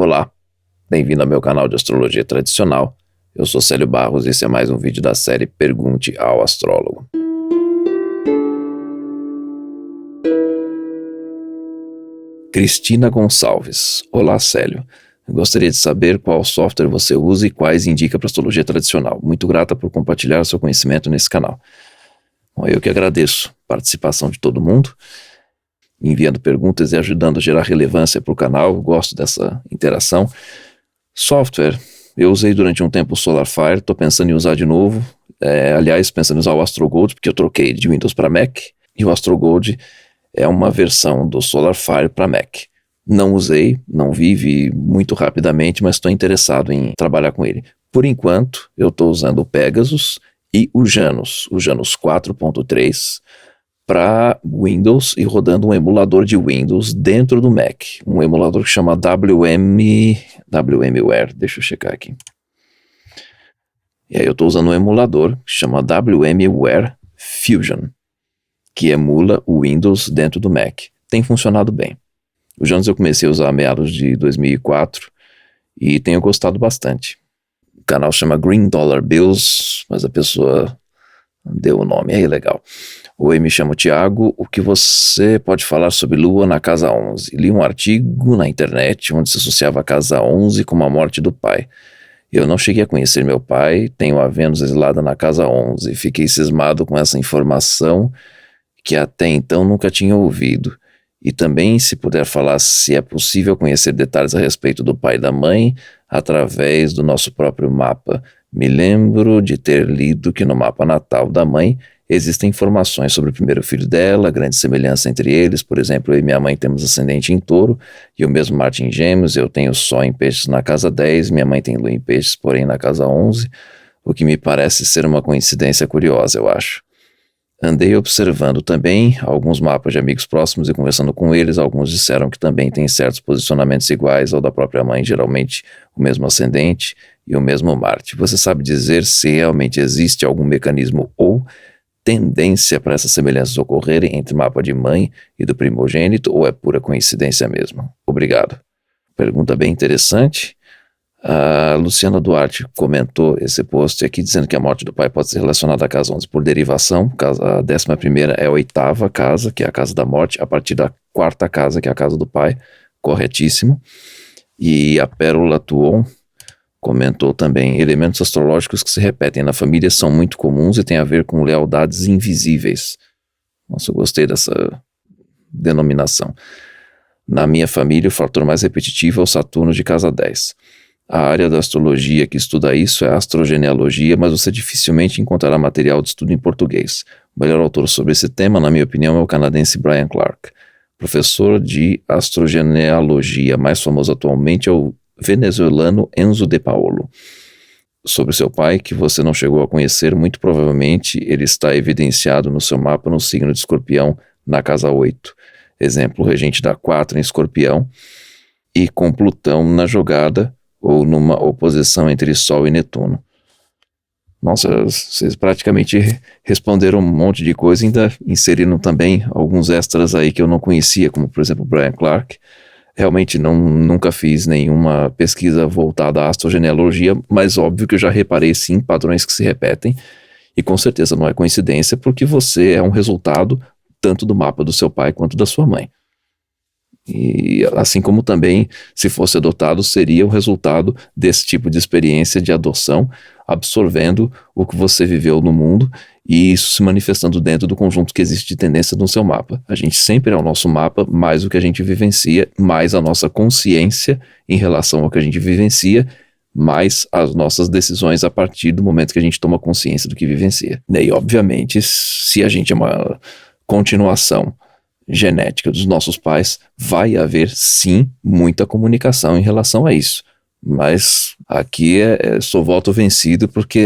Olá, bem-vindo ao meu canal de Astrologia Tradicional. Eu sou Célio Barros e esse é mais um vídeo da série Pergunte ao Astrólogo. Cristina Gonçalves. Olá, Célio. Eu gostaria de saber qual software você usa e quais indica para Astrologia Tradicional. Muito grata por compartilhar seu conhecimento nesse canal. Bom, eu que agradeço a participação de todo mundo, enviando perguntas e ajudando a gerar relevância para o canal. Eu gosto dessa interação. Software, eu usei durante um tempo o SolarFire, estou pensando em usar de novo. Aliás, pensando em usar o AstroGold, porque eu troquei de Windows para Mac, e o AstroGold é uma versão do SolarFire para Mac. Não usei, não vi muito rapidamente, mas estou interessado em trabalhar com ele. Por enquanto, eu estou usando o Pegasus e o Janus 4.3 para Windows e rodando um emulador de Windows dentro do Mac. Um emulador que chama WMWare, deixa eu checar aqui. E aí eu estou usando um emulador que chama WMWare Fusion, que emula o Windows dentro do Mac. Tem funcionado bem. O Janus eu comecei a usar a meados de 2004 e tenho gostado bastante. O canal chama Green Dollar Bills, mas a pessoa deu o nome, aí legal. Oi, me chamo Tiago, o que você pode falar sobre Lua na casa 11? Li um artigo na internet onde se associava a casa 11 com a morte do pai. Eu não cheguei a conhecer meu pai, tenho a Vênus exilada na casa 11. Fiquei cismado com essa informação que até então nunca tinha ouvido. E também, se puder falar se é possível conhecer detalhes a respeito do pai e da mãe através do nosso próprio mapa. Me lembro de ter lido que no mapa natal da mãe existem informações sobre o primeiro filho dela, grande semelhança entre eles. Por exemplo, eu e minha mãe temos ascendente em Touro e o mesmo Marte em Gêmeos. Eu tenho Sol em Peixes na casa 10, minha mãe tem Lua em Peixes, porém na casa 11, o que me parece ser uma coincidência curiosa, eu acho. Andei observando também alguns mapas de amigos próximos e conversando com eles. Alguns disseram que também têm certos posicionamentos iguais ao da própria mãe, geralmente o mesmo ascendente e o mesmo Marte. Você sabe dizer se realmente existe algum mecanismo ou tendência para essas semelhanças ocorrerem entre o mapa de mãe e do primogênito, ou é pura coincidência mesmo? Obrigado. Pergunta bem interessante. A Luciana Duarte comentou esse post aqui dizendo que a morte do pai pode ser relacionada à casa 11 por derivação. A 11ª é a 8ª casa, que é a casa da morte, a partir da 4ª casa, que é a casa do pai. Corretíssimo. E a Pérola Tuon comentou também: elementos astrológicos que se repetem na família são muito comuns e têm a ver com lealdades invisíveis. Nossa, eu gostei dessa denominação. Na minha família, o fator mais repetitivo é o Saturno de casa 10. A área da astrologia que estuda isso é a astrogenealogia, mas você dificilmente encontrará material de estudo em português. O melhor autor sobre esse tema, na minha opinião, é o canadense Brian Clark. Professor de astrogenealogia, mais famoso atualmente é o venezuelano Enzo de Paolo. Sobre seu pai, que você não chegou a conhecer, muito provavelmente ele está evidenciado no seu mapa no signo de Escorpião, na casa 8. Exemplo, regente da 4 em Escorpião e com Plutão na jogada, ou numa oposição entre Sol e Netuno. Nossa, vocês praticamente responderam um monte de coisa, ainda inseriram também alguns extras aí que eu não conhecia, como por exemplo Brian Clark. Realmente nunca fiz nenhuma pesquisa voltada à astrogenealogia, mas óbvio que eu já reparei sim padrões que se repetem, e com certeza não é coincidência, porque você é um resultado tanto do mapa do seu pai quanto da sua mãe. E assim como também, se fosse adotado, seria o resultado desse tipo de experiência de adoção, absorvendo o que você viveu no mundo e isso se manifestando dentro do conjunto que existe de tendência no seu mapa. A gente sempre é o nosso mapa, mais o que a gente vivencia, mais a nossa consciência em relação ao que a gente vivencia, mais as nossas decisões a partir do momento que a gente toma consciência do que vivencia. E obviamente, se a gente é uma continuação genética dos nossos pais, vai haver sim muita comunicação em relação a isso. Mas aqui sou voto vencido, porque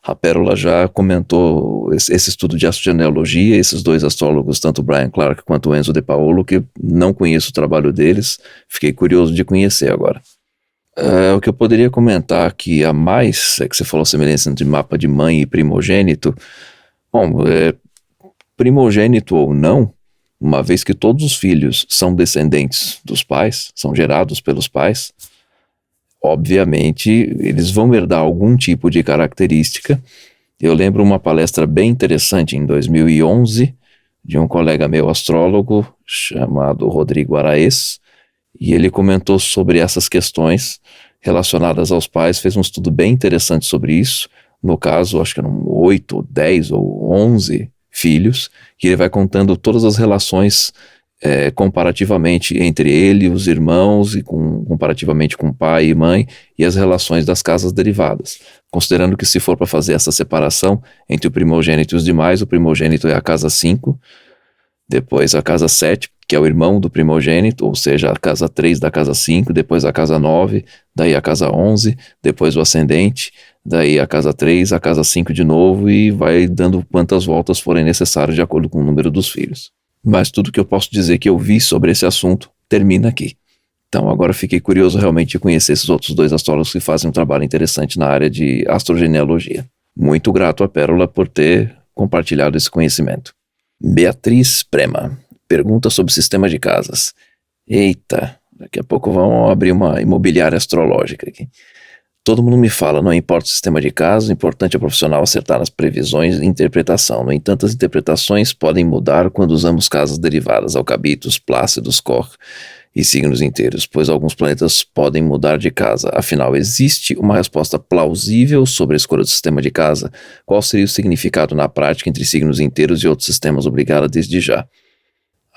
a Pérola já comentou esse estudo de astrogenealogia, esses dois astrólogos, tanto o Brian Clark quanto o Enzo de Paolo, que não conheço o trabalho deles, fiquei curioso de conhecer agora. O que eu poderia comentar aqui a mais, é que você falou semelhança entre mapa de mãe e primogênito. Bom, primogênito ou não, uma vez que todos os filhos são descendentes dos pais, são gerados pelos pais, obviamente, eles vão herdar algum tipo de característica. Eu lembro uma palestra bem interessante em 2011 de um colega meu astrólogo chamado Rodrigo Araes, e ele comentou sobre essas questões relacionadas aos pais, fez um estudo bem interessante sobre isso. No caso, acho que eram 8, 10 ou 11 filhos, que ele vai contando todas as relações comparativamente entre ele e os irmãos, e comparativamente com pai e mãe, e as relações das casas derivadas. Considerando que, se for para fazer essa separação entre o primogênito e os demais, o primogênito é a casa 5, depois a casa 7, que é o irmão do primogênito, ou seja, a casa 3 da casa 5, depois a casa 9, daí a casa 11, depois o ascendente, daí a casa 3, a casa 5 de novo, e vai dando quantas voltas forem necessárias de acordo com o número dos filhos. Mas tudo que eu posso dizer que eu vi sobre esse assunto termina aqui. Então agora fiquei curioso realmente de conhecer esses outros 2 astrólogos que fazem um trabalho interessante na área de astrogenealogia. Muito grato a Pérola por ter compartilhado esse conhecimento. Beatriz Prema pergunta sobre sistema de casas. Eita, daqui a pouco vão abrir uma imobiliária astrológica aqui. Todo mundo me fala, não importa o sistema de casa, o importante é o profissional acertar nas previsões e interpretação. No entanto, as interpretações podem mudar quando usamos casas derivadas, alcabitos, plácidos, cor e signos inteiros, pois alguns planetas podem mudar de casa. Afinal, existe uma resposta plausível sobre a escolha do sistema de casa? Qual seria o significado na prática entre signos inteiros e outros sistemas? Obrigada desde já.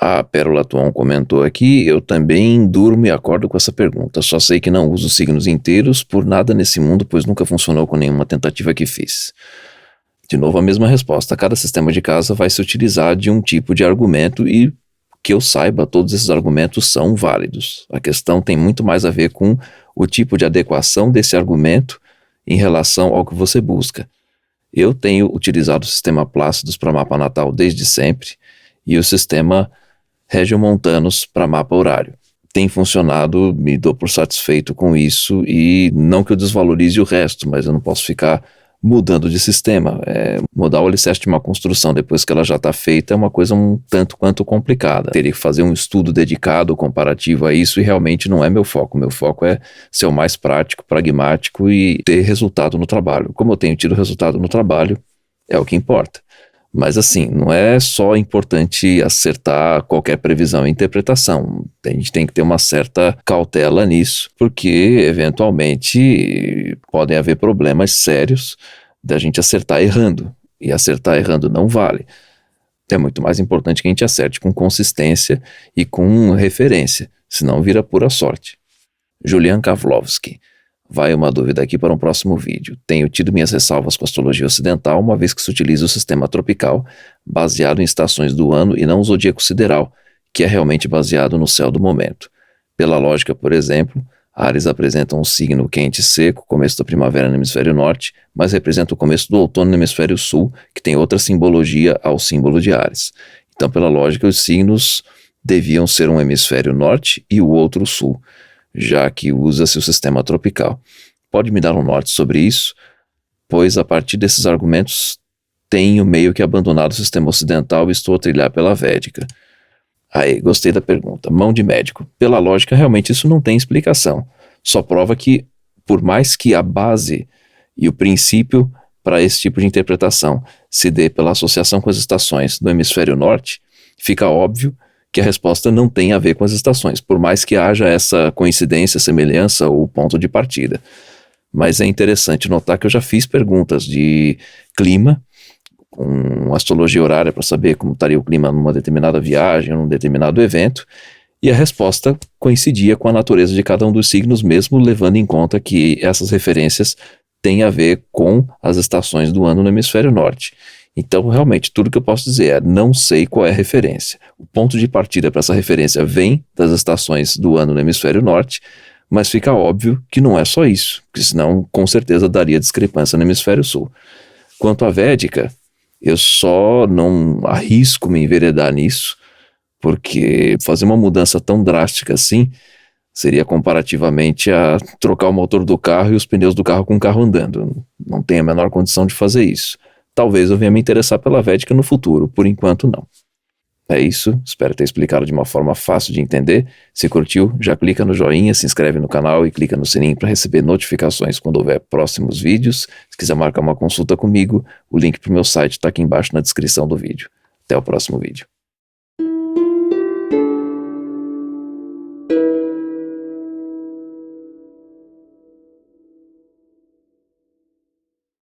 A Pérola Tuon comentou aqui: eu também durmo e acordo com essa pergunta. Só sei que não uso signos inteiros por nada nesse mundo, pois nunca funcionou com nenhuma tentativa que fiz. De novo a mesma resposta. Cada sistema de casa vai se utilizar de um tipo de argumento e, que eu saiba, todos esses argumentos são válidos. A questão tem muito mais a ver com o tipo de adequação desse argumento em relação ao que você busca. Eu tenho utilizado o sistema Plácidos para mapa natal desde sempre e o sistema Regiomontanos para mapa horário. Tem funcionado, me dou por satisfeito com isso, e não que eu desvalorize o resto, mas eu não posso ficar mudando de sistema. Mudar o alicerce de uma construção depois que ela já está feita é uma coisa um tanto quanto complicada. Teria que fazer um estudo dedicado, comparativo a isso, e realmente não é meu foco. Meu foco é ser o mais prático, pragmático e ter resultado no trabalho. Como eu tenho tido resultado no trabalho, é o que importa. Mas assim, não é só importante acertar qualquer previsão e interpretação. A gente tem que ter uma certa cautela nisso, porque eventualmente podem haver problemas sérios da gente acertar errando. E acertar errando não vale. É muito mais importante que a gente acerte com consistência e com referência, senão vira pura sorte. Julian Kavlovski. Vai uma dúvida aqui para um próximo vídeo. Tenho tido minhas ressalvas com a astrologia ocidental, uma vez que se utiliza o sistema tropical, baseado em estações do ano e não o zodíaco sideral, que é realmente baseado no céu do momento. Pela lógica, por exemplo, Áries apresenta um signo quente e seco, começo da primavera no hemisfério norte, mas representa o começo do outono no hemisfério sul, que tem outra simbologia ao símbolo de Áries. Então, pela lógica, os signos deviam ser um hemisfério norte e o outro sul, já que usa-se o sistema tropical. Pode me dar um norte sobre isso? Pois a partir desses argumentos tenho meio que abandonado o sistema ocidental e estou a trilhar pela Védica. Aí, gostei da pergunta. Mão de médico. Pela lógica, realmente isso não tem explicação. Só prova que, por mais que a base e o princípio para esse tipo de interpretação se dê pela associação com as estações do hemisfério norte, fica óbvio que a resposta não tem a ver com as estações, por mais que haja essa coincidência, semelhança ou ponto de partida. Mas é interessante notar que eu já fiz perguntas de clima, com astrologia horária para saber como estaria o clima numa determinada viagem, num determinado evento, e a resposta coincidia com a natureza de cada um dos signos, mesmo levando em conta que essas referências têm a ver com as estações do ano no hemisfério norte. Então, realmente, tudo que eu posso dizer é: não sei qual é a referência. O ponto de partida para essa referência vem das estações do ano no hemisfério norte, mas fica óbvio que não é só isso, porque senão, com certeza, daria discrepância no hemisfério sul. Quanto à Védica, eu só não arrisco me enveredar nisso, porque fazer uma mudança tão drástica assim seria comparativamente a trocar o motor do carro e os pneus do carro com o carro andando. Não tenho a menor condição de fazer isso. Talvez eu venha me interessar pela Védica no futuro, por enquanto não. É isso, espero ter explicado de uma forma fácil de entender. Se curtiu, já clica no joinha, se inscreve no canal e clica no sininho para receber notificações quando houver próximos vídeos. Se quiser marcar uma consulta comigo, o link para o meu site está aqui embaixo na descrição do vídeo. Até o próximo vídeo.